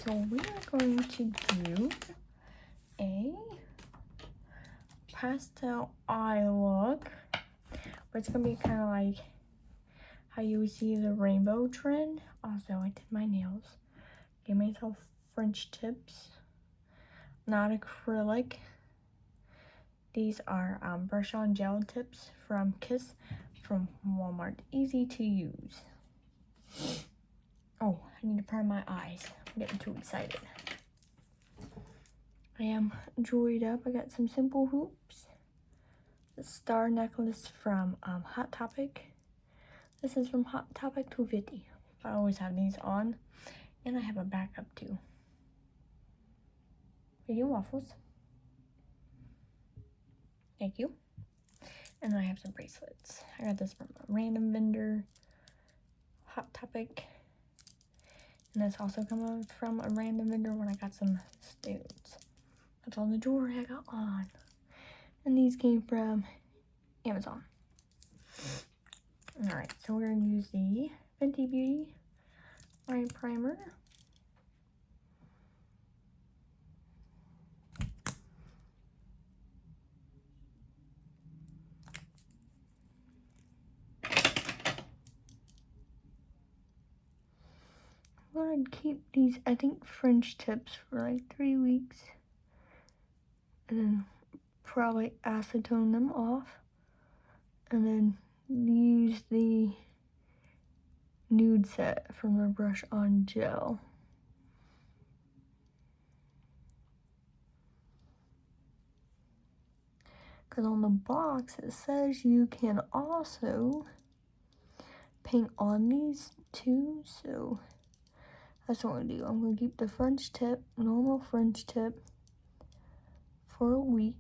So we are going to do a pastel eye look, but it's gonna be kind of like how you would see the rainbow trend. Also, I did my nails, gave myself French tips, not acrylic. These are brush on gel tips from Kiss from Walmart, easy to use. Oh, I need to prime my eyes, I'm getting too excited. I am jewelried up. I got some simple hoops, the star necklace from Hot Topic. This is from Hot Topic 250. I always have these on, and I have a backup too. Vegan waffles. Thank you. And I have some bracelets. I got this from a random vendor, Hot Topic. And this also comes from a random vendor when I got some stones. That's all the jewelry I got on. And these came from Amazon. Alright, so we're going to use the Fenty Beauty eye primer. I'm going to keep these, I think, French tips for like 3 weeks. And then probably acetone them off. And then use the nude set from the brush on gel. Because on the box it says you can also paint on these too, so that's what I'm gonna do. I'm gonna keep the French tip, normal French tip, for a week.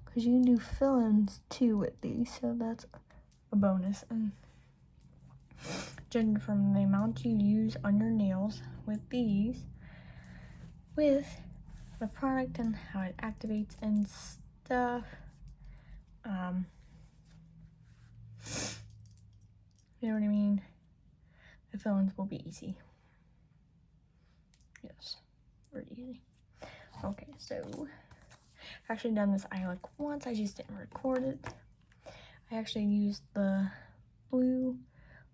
Because you can do fill-ins too with these, so that's a bonus. And judging from the amount you use on your nails with these, with the product and how it activates and stuff, you know what I mean? The fill-ins will be easy. Yes, very easy. Okay, so I've actually done this eye look once, I just didn't record it. I actually used the blue,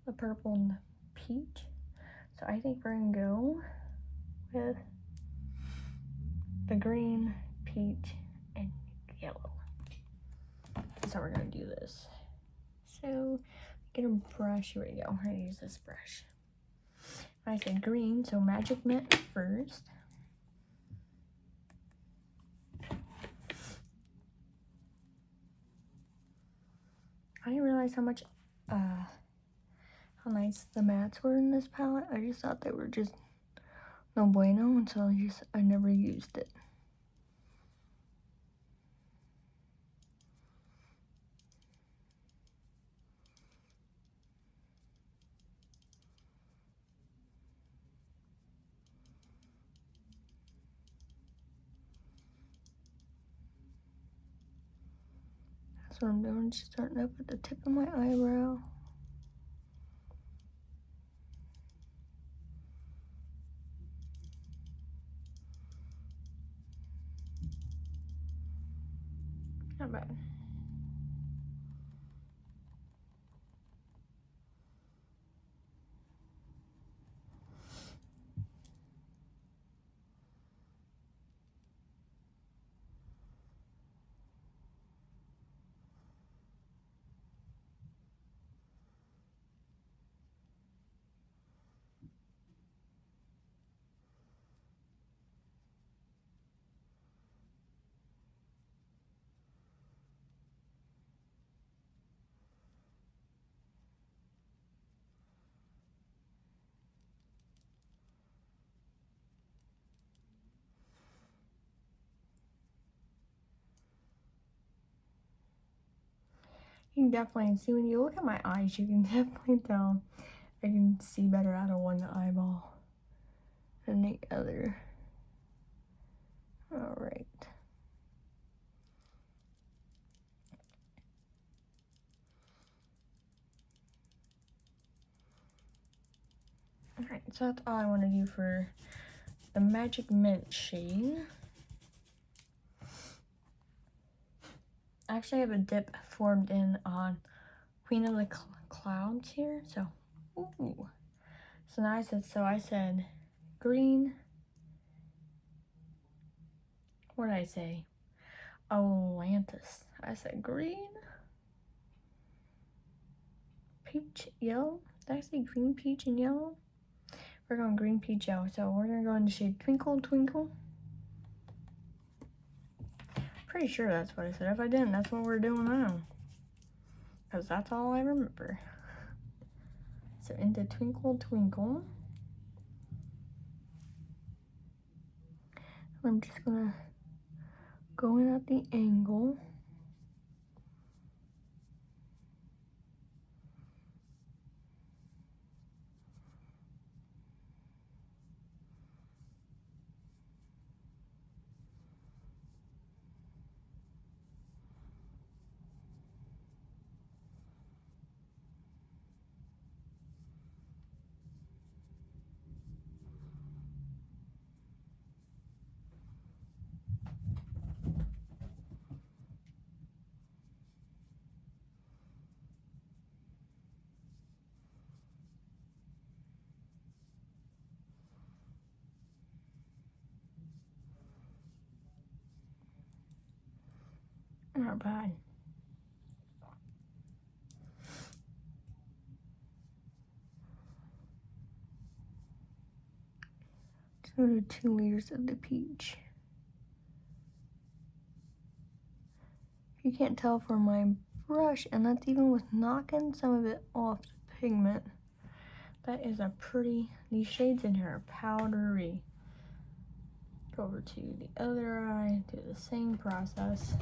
the purple, and the peach. So I think we're gonna go with the green, peach, and yellow. That's how we're gonna do this. So get a brush, here we go. I'm gonna use this brush. I said green, so Magic Mint first. I didn't realize how nice the mattes were in this palette. I just thought they were just no bueno until I never used it. That's what I'm doing, just starting up at the tip of my eyebrow. Not bad. You can definitely see, when you look at my eyes, you can definitely tell I can see better out of one eyeball than the other. All right. All right, so that's all I want to do for the Magic Mint shade. I actually have a dip formed in on Queen of the Clouds here, so ooh. So now I said green. What did I say? Atlantis. I said green, peach, yellow. Did I say green, peach, and yellow? We're going green, peach, yellow. So we're gonna go in the shade Twinkle Twinkle. Pretty sure that's what I said. If I didn't, that's what we're doing now. Because that's all I remember. So into Twinkle Twinkle. I'm just gonna go in at the angle. Not bad. Just gonna do 2 layers of the peach. If you can't tell from my brush, and that's even with knocking some of it off the pigment, that is a pretty, these shades in here are powdery. Go over to the other eye, do the same process.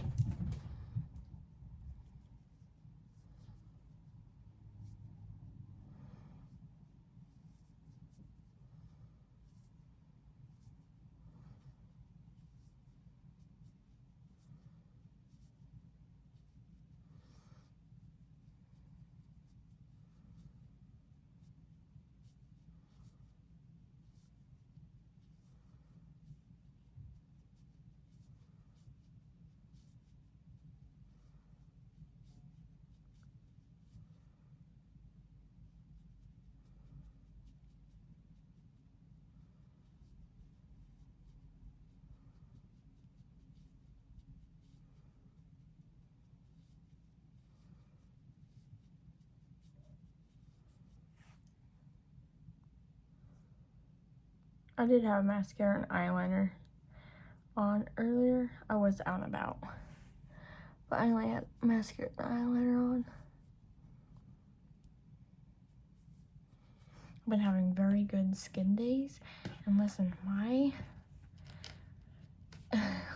I did have mascara and eyeliner on earlier. I was out and about, but I only had mascara and eyeliner on. I've been having very good skin days, and listen, my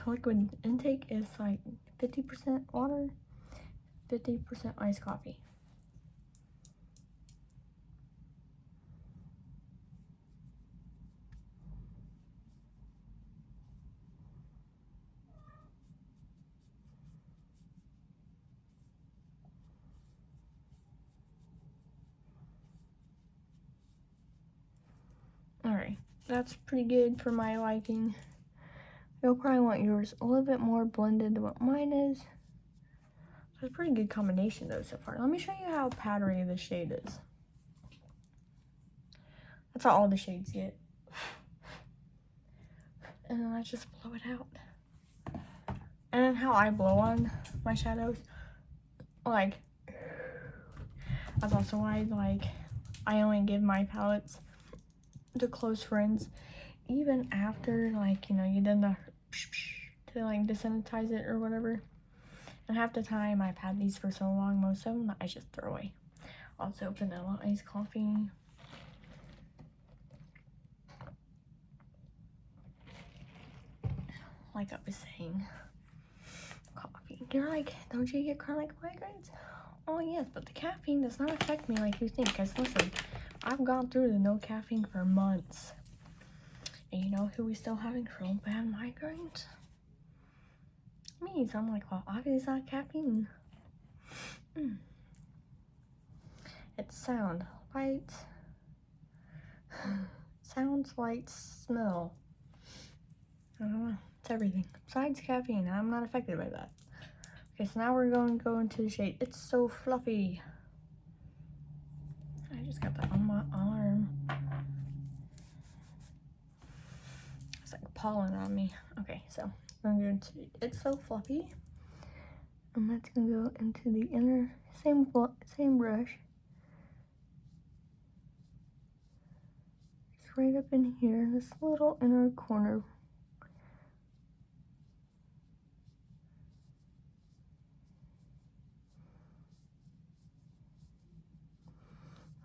liquid intake is like 50% water, 50% iced coffee. Alright, that's pretty good for my liking. You'll probably want yours a little bit more blended than what mine is. So it's a pretty good combination though so far. Let me show you how powdery the shade is. That's how all the shades get. And then I just blow it out. And then how I blow on my shadows, like, that's also why, like, I only give my palettes to close friends, even after, like, you know, you done the to, like, desanitize it or whatever. And half the time I've had these for so long, most of them I just throw away. Also, vanilla iced coffee. Like I was saying, coffee. You're like, don't you get chronic migraines? Oh yes, but the caffeine does not affect me like you think. Because listen, I've gone through the no caffeine for months. And you know who is still having real bad migraines? Me. So I'm like, well, obviously it's not caffeine. It's sound, light, sounds, light, smell. I don't know. It's everything. Besides caffeine, I'm not affected by that. Okay, so now we're going to go into the shade It's So Fluffy. I just got that on my arm. It's like pollen on me. Okay, so I'm going to It's So Fluffy. And that's going to go into the inner, same brush. It's right up in here, this little inner corner.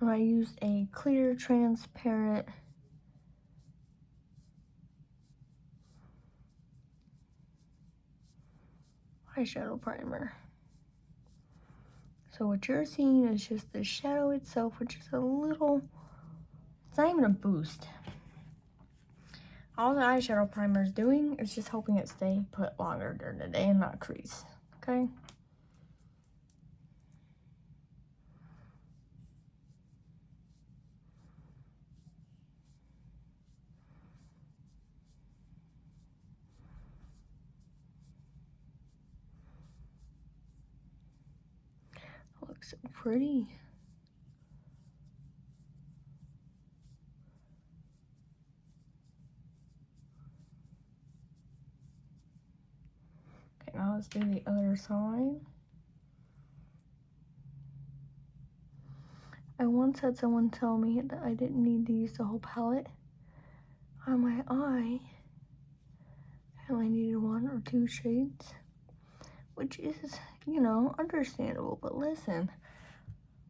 And I used a clear, transparent eyeshadow primer. So what you're seeing is just the shadow itself, which is a little, it's not even a boost. All the eyeshadow primer is doing is just helping it stay put longer during the day and not crease, okay? Looks so pretty. Okay, now let's do the other side. I once had someone tell me that I didn't need to use the whole palette on my eye. I only needed 1 or 2 shades, which is, you know, understandable. But listen,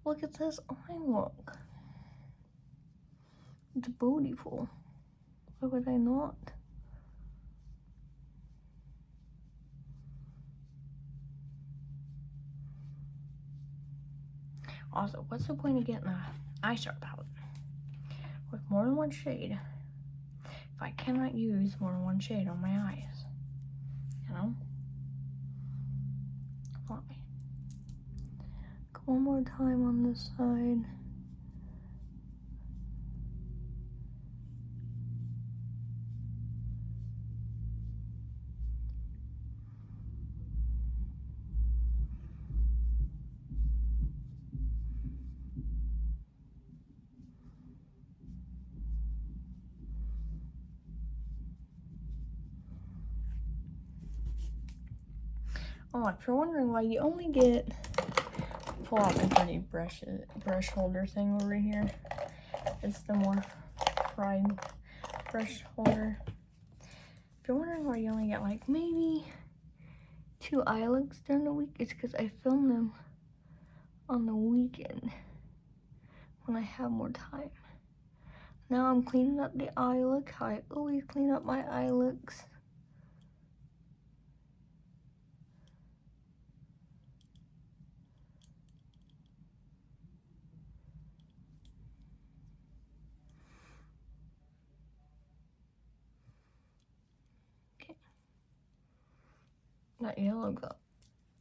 look at this eye look. It's beautiful. Why would I not? Also, what's the point of getting an eyeshadow palette with more than 1 shade if I cannot use more than 1 shade on my eyes? You know? Why? Go one more time on this side. Oh, if you're wondering why you only get, pull out my pretty brush holder thing over here. It's the more fried brush holder. If you're wondering why you only get like maybe 2 eye looks during the week, it's because I film them on the weekend when I have more time. Now I'm cleaning up the eye look. I always clean up my eye looks. That yellow got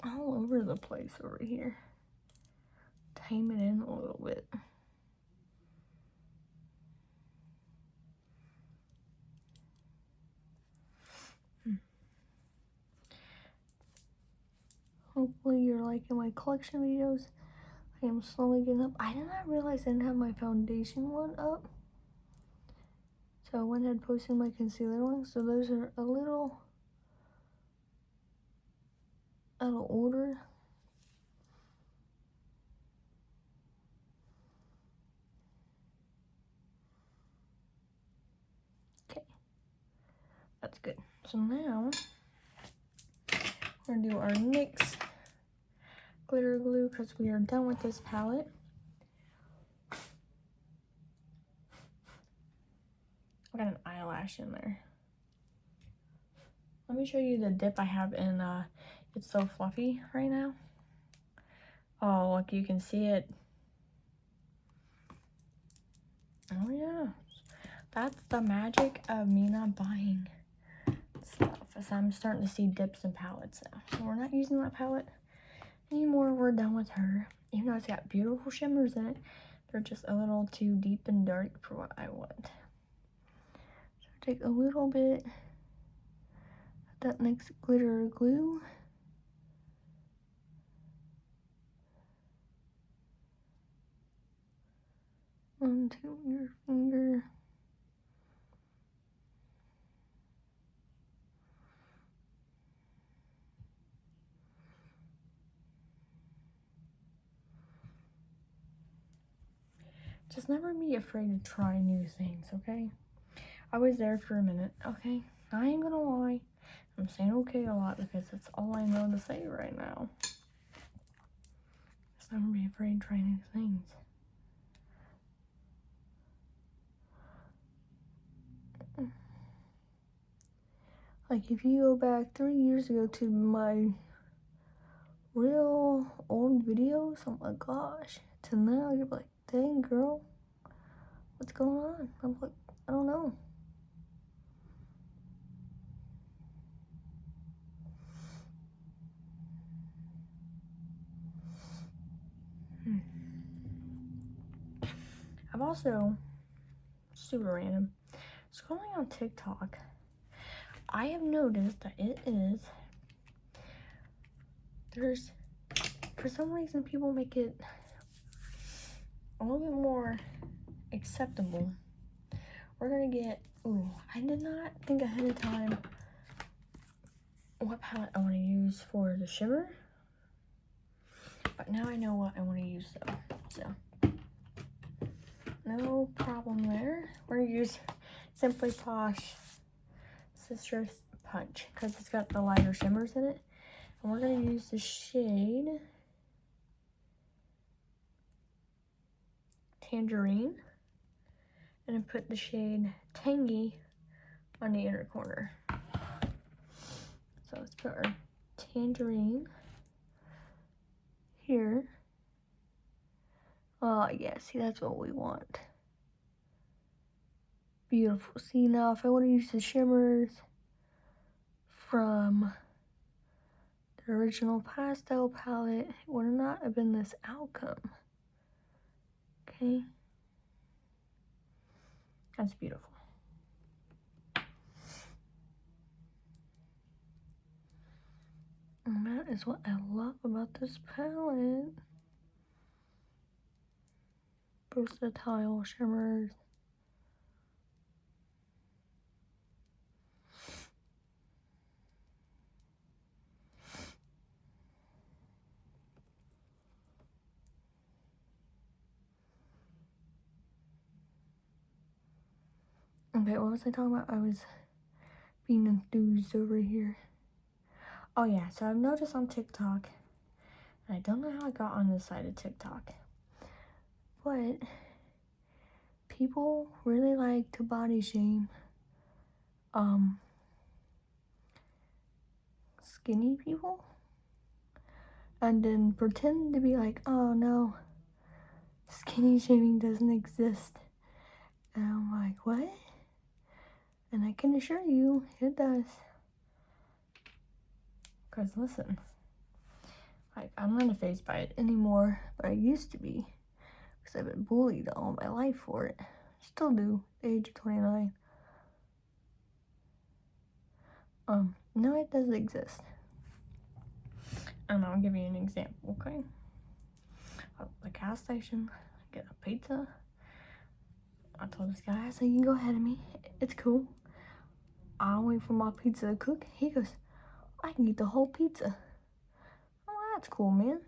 all over the place over here. Tame it in a little bit. Hopefully you're liking my collection videos. I am slowly getting up. I did not realize I didn't have my foundation one up. So I went ahead posting my concealer one. So those are a little out of order. Okay, that's good. So now we're gonna do our NYX glitter glue because we are done with this palette. I got an eyelash in there. Let me show you the dip I have in It's So Fluffy right now. Oh, look, you can see it. Oh yeah, that's the magic of me not buying stuff, as I'm starting to see dips and palettes now. So we're not using that palette anymore. We're done with her. Even though it's got beautiful shimmers in it, they're just a little too deep and dark for what I want. take a little bit of that next glitter glue. Onto your finger. Just never be afraid to try new things, okay? I was there for a minute, okay? I ain't gonna lie. I'm saying okay a lot because that's all I know to say right now. Just never be afraid to try new things. Like, if you go back 3 years ago to my real old videos, oh my gosh, to now, you're like, dang, girl, what's going on? I'm like, I don't know. I've also, super random, scrolling on TikTok, I have noticed that there's, for some reason, people make it a little bit more acceptable. We're gonna get, I did not think ahead of time what palette I want to use for the shimmer, but now I know what I want to use though, so no problem there. We're gonna use Simply Posh Sister Punch because it's got the lighter shimmers in it, and we're gonna use the shade Tangerine, and then put the shade Tangy on the inner corner. So let's put our Tangerine here. Oh yeah, see, that's what we want. Beautiful. See, now if I want to use the shimmers from the original Pastel palette, it would not have been this outcome. Okay. That's beautiful. And that is what I love about this palette. Versatile shimmers. Okay, what was I talking about? I was being enthused over here. Oh yeah, so I've noticed on TikTok, and I don't know how I got on this side of TikTok, but people really like to body shame skinny people, and then pretend to be like, oh no, skinny shaming doesn't exist. And I'm like, what? And I can assure you, it does. Because listen, like, I'm not phased by it anymore, but I used to be. Because I've been bullied all my life for it. Still do, the age of 29. No, it doesn't exist. And I'll give you an example, okay? At the gas station, get a pizza. I told this guy, I said, you can go ahead of me. It's cool. I'll wait for my pizza to cook. He goes, I can eat the whole pizza. Oh, that's cool, man.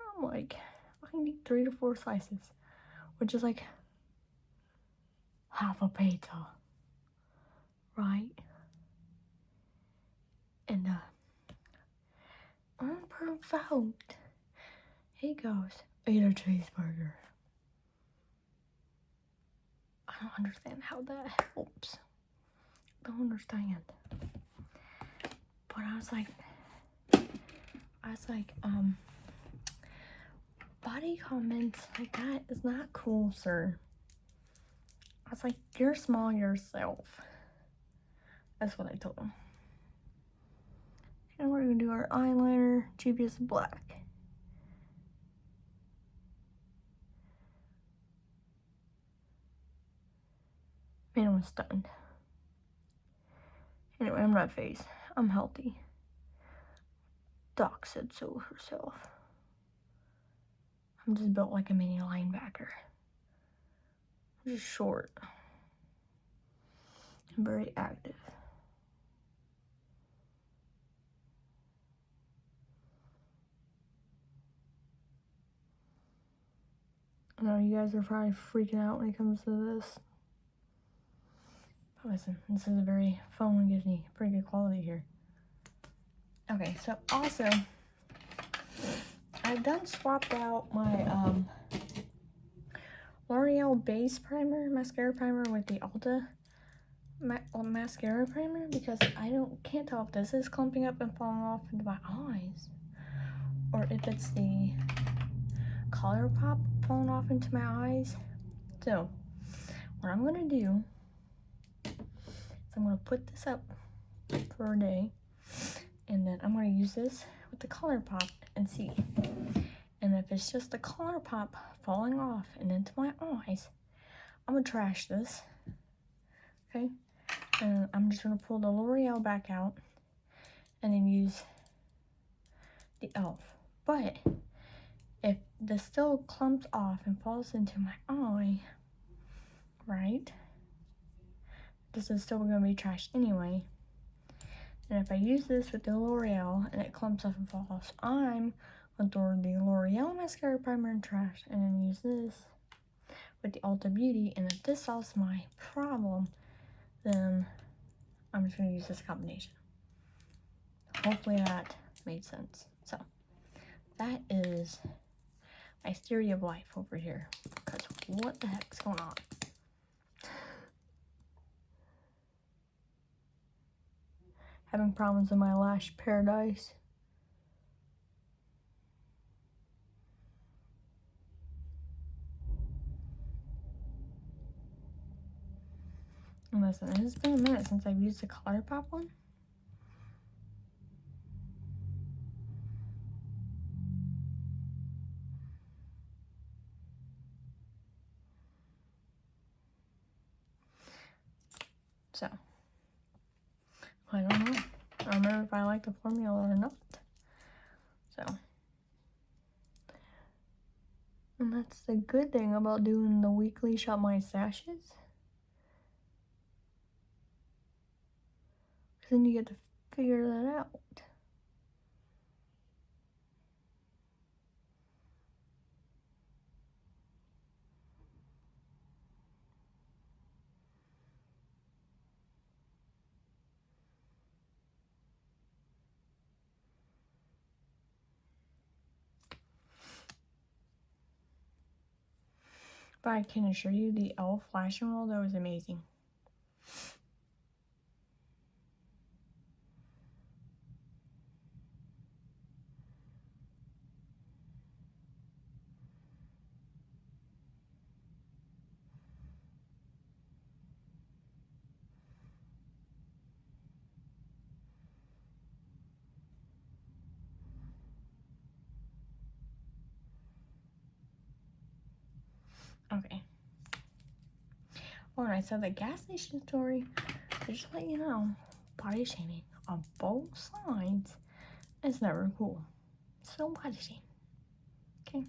I'm like, I can eat 3 to 4 slices, which is like half a pizza, right? And unprovoked, he goes, eat a cheeseburger. I don't understand how that helps. Don't understand. But I was like, body comments like that is not cool, sir. I was like, you're small yourself. That's what I told him. And we're gonna do our eyeliner, Juvia's Black. Man was stunned. Anyway, I'm not phased. I'm healthy. Doc said so herself. I'm just built like a mini linebacker. I'm just short. I'm very active. I know you guys are probably freaking out when it comes to this. But listen, this is a very phone and gives me pretty good quality here. Okay, so also, I've done swapped out my L'Oreal base primer, mascara primer with the Ulta mascara primer because I can't tell if this is clumping up and falling off into my eyes or if it's the ColourPop falling off into my eyes. So what I'm gonna do is I'm gonna put this up for a day and then I'm gonna use this with the ColourPop and see. And if it's just the ColourPop falling off and into my eyes, I'm gonna trash this. Okay? And I'm just gonna pull the L'Oreal back out and then use the e.l.f. But if this still clumps off and falls into my eye, right? This is still gonna be trash anyway. And if I use this with the L'Oreal and it clumps off and falls, I'm gonna throw the L'Oreal mascara primer in trash and then use this with the Ulta Beauty. And if this solves my problem, then I'm just gonna use this combination. Hopefully that made sense. So that is my theory of life over here. Because what the heck's going on? Having problems in my lash paradise. And listen, it's been a minute since I've used the ColourPop one. So, I don't know. I don't know if I like the formula or not. So, and that's the good thing about doing the weekly Shop My Stashes. Because then you get to figure that out. But I can assure you the e.l.f. Lash and Roll, that was amazing. Okay. Alright, so the gas station story, to just let you know, body shaming on both sides is never cool. So body shame. Okay?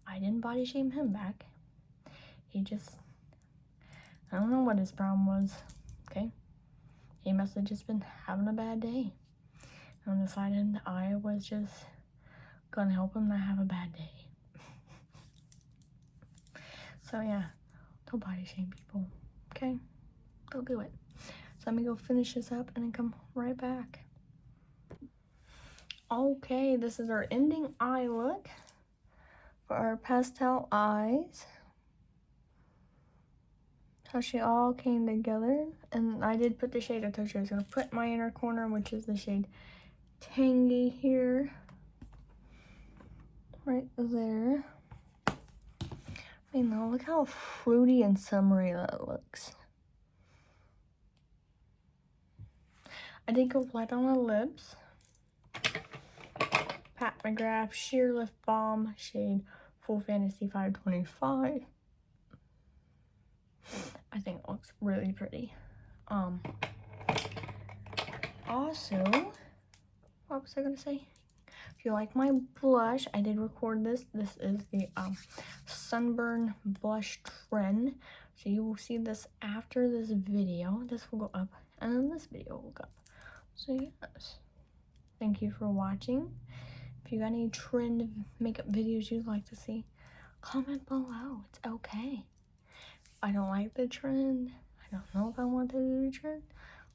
I didn't body shame him back. He just, I don't know what his problem was. Okay? He must have just been having a bad day. And decided I was just gonna help him not have a bad day. So yeah, don't body shame people. Okay? Don't do it. So let me go finish this up and then come right back. Okay, this is our ending eye look for our pastel eyes. How she all came together. And I did put the shade I told you I was going to put in my inner corner, which is the shade Tangy here. Right there. I know, look how fruity and summery that looks. I did go light on the lips. Pat McGrath Sheer Lift Balm, shade Full Fantasy 525. I think it looks really pretty. Also, what was I gonna say? If you like my blush, I did record this. This is the Sunburn Blush Trend. So you will see this after this video. This will go up, and then this video will go up. So yes, thank you for watching. If you got any trend makeup videos you'd like to see, comment below. It's okay. If I don't like the trend, I don't know if I want to do the trend,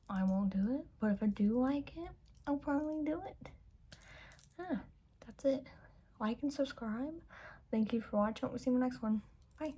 I won't do it. But if I do like it, I'll probably do it. Yeah, that's it. Like and subscribe. Thank you for watching. We'll see you in the next one. Bye.